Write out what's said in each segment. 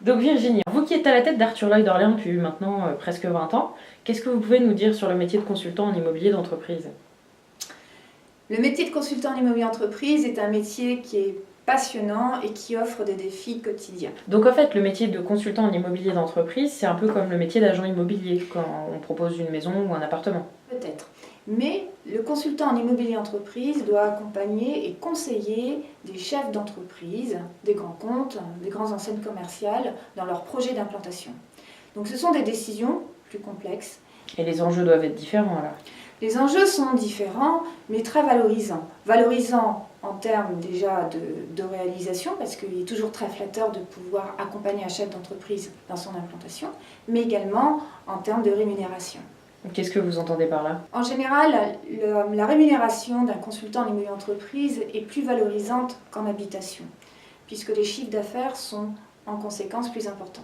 Donc Virginie, vous qui êtes à la tête d'Arthur Lloyd Orléans depuis maintenant presque 20 ans, qu'est-ce que vous pouvez nous dire sur le métier de consultant en immobilier d'entreprise? Le métier de consultant en immobilier entreprise est un métier qui est passionnant et qui offre des défis quotidiens. Donc en fait, le métier de consultant en immobilier d'entreprise, c'est un peu comme le métier d'agent immobilier quand on propose une maison ou un appartement. Peut-être. Mais le consultant en immobilier entreprise doit accompagner et conseiller des chefs d'entreprise, des grands comptes, des grandes enseignes commerciales dans leurs projets d'implantation. Donc ce sont des décisions plus complexes. Et les enjeux doivent être différents alors. Les enjeux sont différents, mais très valorisants. Valorisants en termes déjà de réalisation, parce qu'il est toujours très flatteur de pouvoir accompagner un chef d'entreprise dans son implantation, mais également en termes de rémunération. Qu'est-ce que vous entendez par là? En général, la rémunération d'un consultant en immobilier entreprise est plus valorisante qu'en habitation, puisque les chiffres d'affaires sont en conséquence plus importants.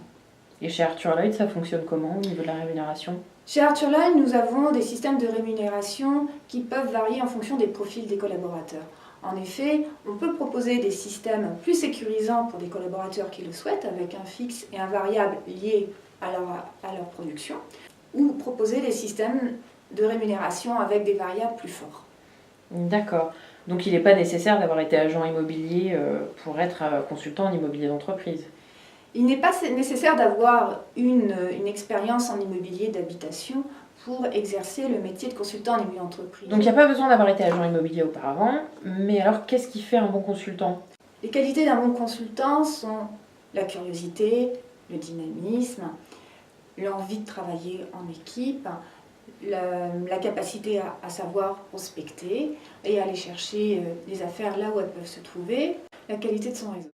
Et chez Arthur Lloyd, ça fonctionne comment au niveau de la rémunération? Chez Arthur Lloyd, nous avons des systèmes de rémunération qui peuvent varier en fonction des profils des collaborateurs. En effet, on peut proposer des systèmes plus sécurisants pour des collaborateurs qui le souhaitent, avec un fixe et un variable liés à leur production, ou proposer des systèmes de rémunération avec des variables plus forts. D'accord. Donc il n'est pas nécessaire d'avoir été agent immobilier pour être consultant en immobilier d'entreprise. Il n'est pas nécessaire d'avoir une expérience en immobilier d'habitation pour exercer le métier de consultant en immobilier d'entreprise. Donc il n'y a pas besoin d'avoir été agent immobilier auparavant, mais alors qu'est-ce qui fait un bon consultant? Les qualités d'un bon consultant sont la curiosité, le dynamisme, l'envie de travailler en équipe, la capacité à savoir prospecter et aller chercher les affaires là où elles peuvent se trouver, la qualité de son réseau.